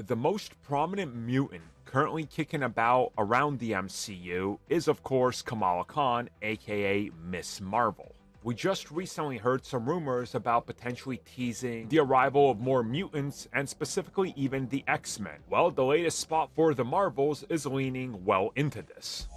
The most prominent mutant currently kicking about around the MCU is, of course, Kamala Khan, aka Ms. Marvel. We just recently heard some rumors about potentially teasing the arrival of more mutants and specifically even the X-Men. Well, the latest spot for the Marvels is leaning well into this.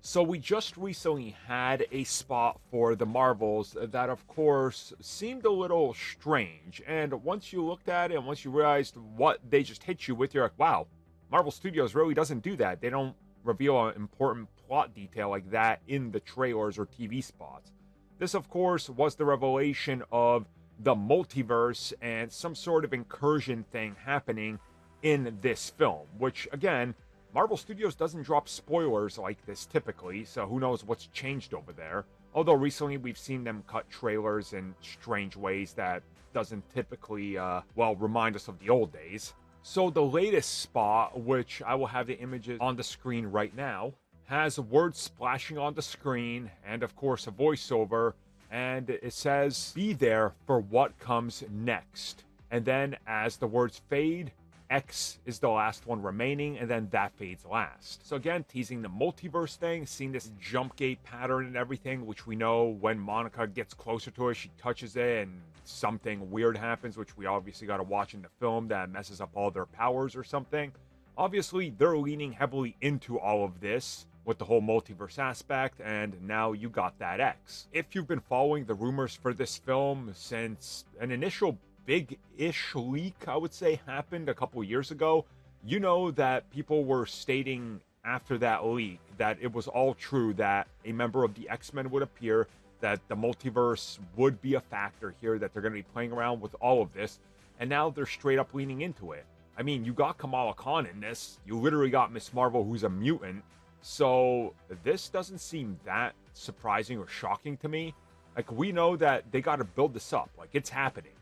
So we just recently had a spot for the Marvels that, of course, seemed a little strange. And once you looked at it and once you realized what they just hit you with, you're like, wow, Marvel Studios really doesn't do that. They don't reveal an important plot detail like that in the trailers or TV spots. This, of course, was the revelation of the multiverse and some sort of incursion thing happening in this film, which, again, Marvel Studios doesn't drop spoilers like this typically, so who knows what's changed over there. Although recently we've seen them cut trailers in strange ways that doesn't typically, remind us of the old days. So the latest spot, which I will have the images on the screen right now, has words splashing on the screen and of course a voiceover, and it says, "Be there for what comes next." And then as the words fade, X is the last one remaining, and then that fades last. So again, teasing the multiverse thing, seeing this jump gate pattern and everything, which we know when Monica gets closer to it, she touches it and something weird happens, which we obviously got to watch in the film that messes up all their powers or something. Obviously, they're leaning heavily into all of this with the whole multiverse aspect, and now you got that X. If you've been following the rumors for this film since an initial big-ish leak, I would say, happened a couple years ago, you know that people were stating after that leak that it was all true, that a member of the X-Men would appear, that the multiverse would be a factor here, that they're going to be playing around with all of this, and now they're straight up leaning into it. I mean, you got Kamala Khan in this, you literally got Ms. Marvel, who's a mutant, so this doesn't seem that surprising or shocking to me. Like, we know that they got to build this up, like, it's happening.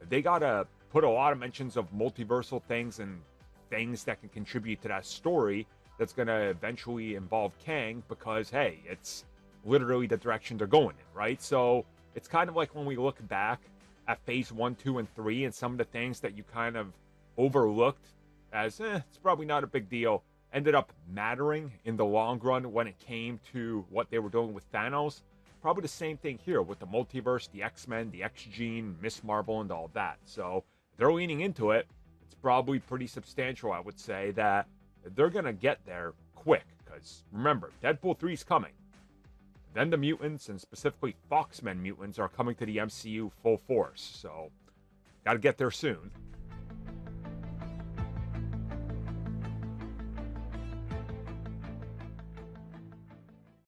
They gotta put a lot of mentions of multiversal things and things that can contribute to that story that's gonna eventually involve Kang, because hey, it's literally the direction they're going in, right? So it's kind of like when we look back at phase 1, 2, and 3 and some of the things that you kind of overlooked as it's probably not a big deal, ended up mattering in the long run when it came to what they were doing with Thanos. Probably the same thing here with the multiverse, the X-Men, the X-Gene, Ms. Marvel, and all that. So they're leaning into it. It's probably pretty substantial, I would say, that they're going to get there quick. Because remember, Deadpool 3 is coming. Then the mutants, and specifically Foxmen mutants, are coming to the MCU full force. So got to get there soon.